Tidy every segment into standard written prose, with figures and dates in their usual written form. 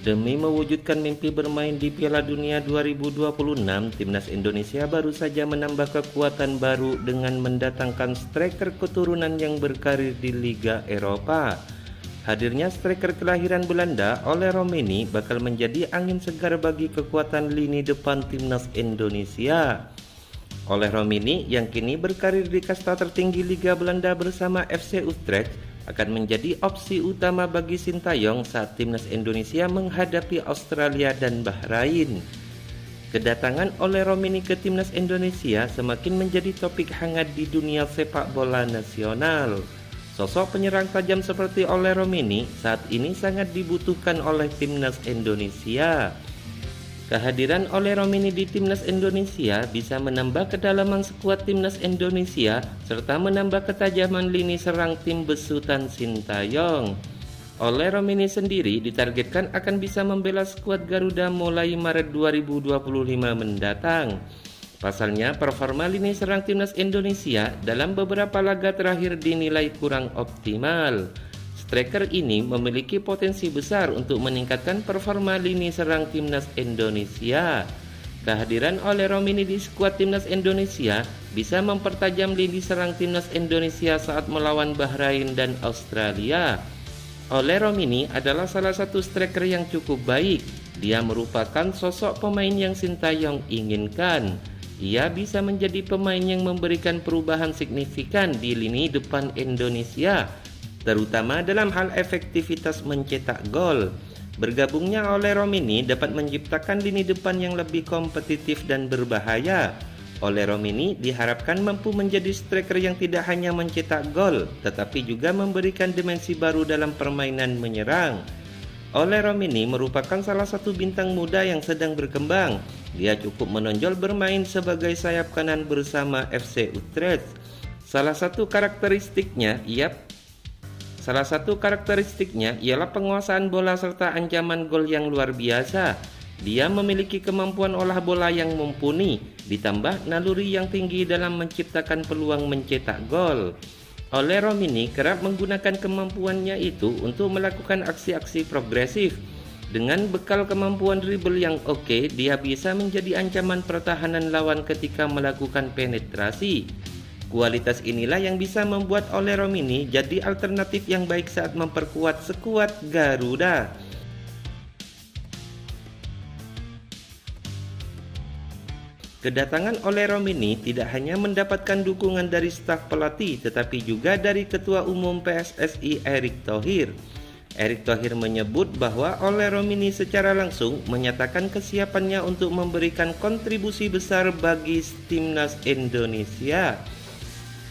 Demi mewujudkan mimpi bermain di Piala Dunia 2026, Timnas Indonesia baru saja menambah kekuatan baru dengan mendatangkan striker keturunan yang berkarir di Liga Eropa. Hadirnya striker kelahiran Belanda, Ole Roemeny, bakal menjadi angin segar bagi kekuatan lini depan Timnas Indonesia. Ole Roemeny yang kini berkarir di kasta tertinggi Liga Belanda bersama FC Utrecht akan menjadi opsi utama bagi Sintayong saat Timnas Indonesia menghadapi Australia dan Bahrain. Kedatangan Ole Roemeny ke Timnas Indonesia semakin menjadi topik hangat di dunia sepak bola nasional. Sosok penyerang tajam seperti Ole Roemeny saat ini sangat dibutuhkan oleh Timnas Indonesia. Kehadiran Ole Roemeny di Timnas Indonesia bisa menambah kedalaman skuad Timnas Indonesia serta menambah ketajaman lini serang tim besutan Sintayong. Ole Roemeny sendiri ditargetkan akan bisa membela skuad Garuda mulai Maret 2025 mendatang. Pasalnya, performa lini serang Timnas Indonesia dalam beberapa laga terakhir dinilai kurang optimal. Striker ini memiliki potensi besar untuk meningkatkan performa lini serang Timnas Indonesia. Kehadiran Ole Roemeny di skuad Timnas Indonesia bisa mempertajam lini serang Timnas Indonesia saat melawan Bahrain dan Australia. Ole Roemeny adalah salah satu striker yang cukup baik. Dia merupakan sosok pemain yang Sintayong inginkan. Ia bisa menjadi pemain yang memberikan perubahan signifikan di lini depan Indonesia, terutama dalam hal efektivitas mencetak gol. Bergabungnya Ole Roemeny dapat menciptakan lini depan yang lebih kompetitif dan berbahaya. Ole Roemeny diharapkan mampu menjadi striker yang tidak hanya mencetak gol, tetapi juga memberikan dimensi baru dalam permainan menyerang. Ole Roemeny merupakan salah satu bintang muda yang sedang berkembang. Dia cukup menonjol bermain sebagai sayap kanan bersama FC Utrecht. Salah satu karakteristiknya ialah penguasaan bola serta ancaman gol yang luar biasa. Dia memiliki kemampuan olah bola yang mumpuni, ditambah naluri yang tinggi dalam menciptakan peluang mencetak gol. Ole Roemeny kerap menggunakan kemampuannya itu untuk melakukan aksi-aksi progresif. Dengan bekal kemampuan dribble yang oke, dia bisa menjadi ancaman pertahanan lawan ketika melakukan penetrasi. Kualitas inilah yang bisa membuat Ole Roemeny jadi alternatif yang baik saat memperkuat skuad Garuda. Kedatangan Ole Roemeny tidak hanya mendapatkan dukungan dari staf pelatih, tetapi juga dari Ketua Umum PSSI Erick Thohir. Erick Thohir menyebut bahwa Ole Roemeny secara langsung menyatakan kesiapannya untuk memberikan kontribusi besar bagi Timnas Indonesia.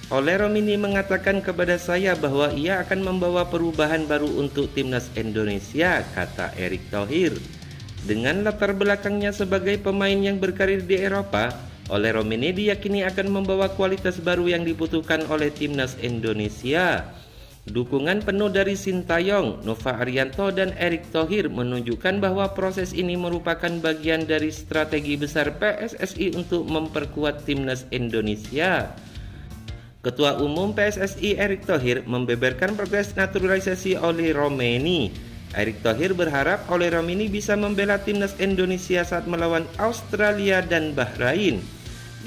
Ole Roemeny mengatakan kepada saya bahwa ia akan membawa perubahan baru untuk Timnas Indonesia, kata Erick Thohir. Dengan latar belakangnya sebagai pemain yang berkarir di Eropa, Ole Roemeny diyakini akan membawa kualitas baru yang dibutuhkan oleh Timnas Indonesia. Dukungan penuh dari Sintayong, Nova Arianto, dan Erick Thohir menunjukkan bahwa proses ini merupakan bagian dari strategi besar PSSI untuk memperkuat Timnas Indonesia. Ketua Umum PSSI Erick Thohir membeberkan progres naturalisasi Ole Roemeny. Erick Thohir berharap Ole Roemeny bisa membela Timnas Indonesia saat melawan Australia dan Bahrain.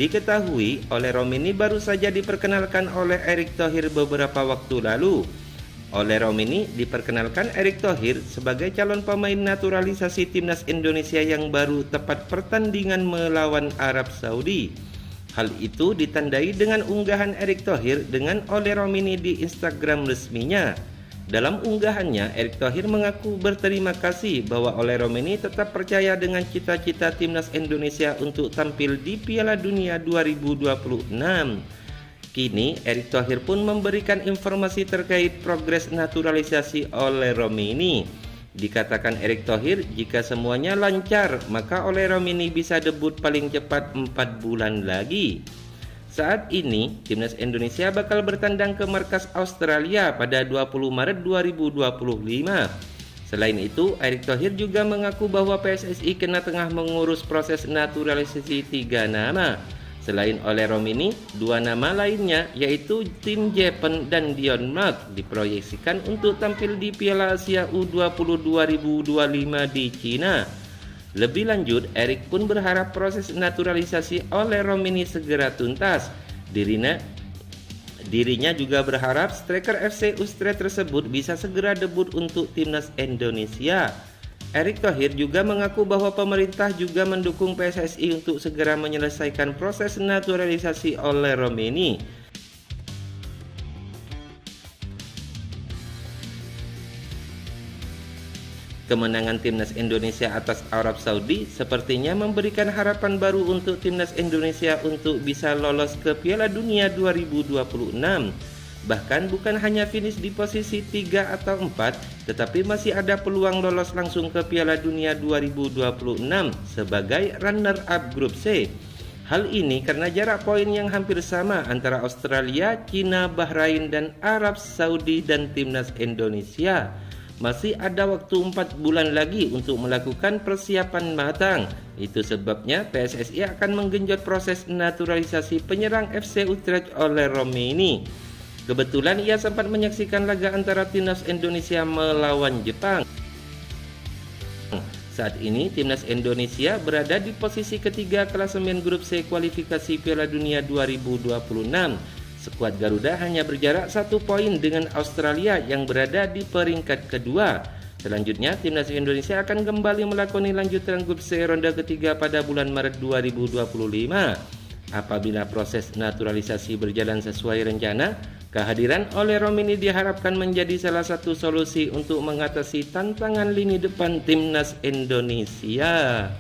Diketahui, Ole Roemeny baru saja diperkenalkan oleh Erick Thohir beberapa waktu lalu. Ole Roemeny diperkenalkan Erick Thohir sebagai calon pemain naturalisasi Timnas Indonesia yang baru tepat pertandingan melawan Arab Saudi. Hal itu ditandai dengan unggahan Erick Thohir dengan Ole Roemeny di Instagram resminya. Dalam unggahannya, Erick Thohir mengaku berterima kasih bahwa Ole Roemeny tetap percaya dengan cita-cita Timnas Indonesia untuk tampil di Piala Dunia 2026. Kini, Erick Thohir pun memberikan informasi terkait progres naturalisasi Ole Roemeny. Dikatakan Erick Thohir, jika semuanya lancar, maka Ole Roemeny bisa debut paling cepat 4 bulan lagi. Saat ini, Timnas Indonesia bakal bertandang ke markas Australia pada 20 Maret 2025. Selain itu, Erick Thohir juga mengaku bahwa PSSI tengah mengurus proses naturalisasi 3 nama. Selain Ole Romini, dua nama lainnya yaitu Tim Japan dan Dion Mark diproyeksikan untuk tampil di Piala Asia U20 2025 di Cina. Lebih lanjut, Erik pun berharap proses naturalisasi Ole Romini segera tuntas. Dirinya juga berharap striker FC Utrecht tersebut bisa segera debut untuk timnas Indonesia. Erick Thohir juga mengaku bahwa pemerintah juga mendukung PSSI untuk segera menyelesaikan proses naturalisasi Ole Romini. Kemenangan timnas Indonesia atas Arab Saudi sepertinya memberikan harapan baru untuk timnas Indonesia untuk bisa lolos ke Piala Dunia 2026. Bahkan bukan hanya finish di posisi 3 atau 4, tetapi masih ada peluang lolos langsung ke Piala Dunia 2026 sebagai runner-up grup C. Hal ini karena jarak poin yang hampir sama antara Australia, Cina, Bahrain, dan Arab Saudi dan timnas Indonesia. Masih ada waktu 4 bulan lagi untuk melakukan persiapan matang. Itu sebabnya PSSI akan menggenjot proses naturalisasi penyerang FC Utrecht Ole Romini. Kebetulan ia sempat menyaksikan laga antara timnas Indonesia melawan Jepang. Saat ini timnas Indonesia berada di posisi ketiga klasemen grup C kualifikasi Piala Dunia 2026. Skuad Garuda hanya berjarak 1 poin dengan Australia yang berada di peringkat kedua. Selanjutnya timnas Indonesia akan kembali melakoni lanjutan grup C ronde ketiga pada bulan Maret 2025. Apabila proses naturalisasi berjalan sesuai rencana, kehadiran Ole Romini diharapkan menjadi salah satu solusi untuk mengatasi tantangan lini depan timnas Indonesia.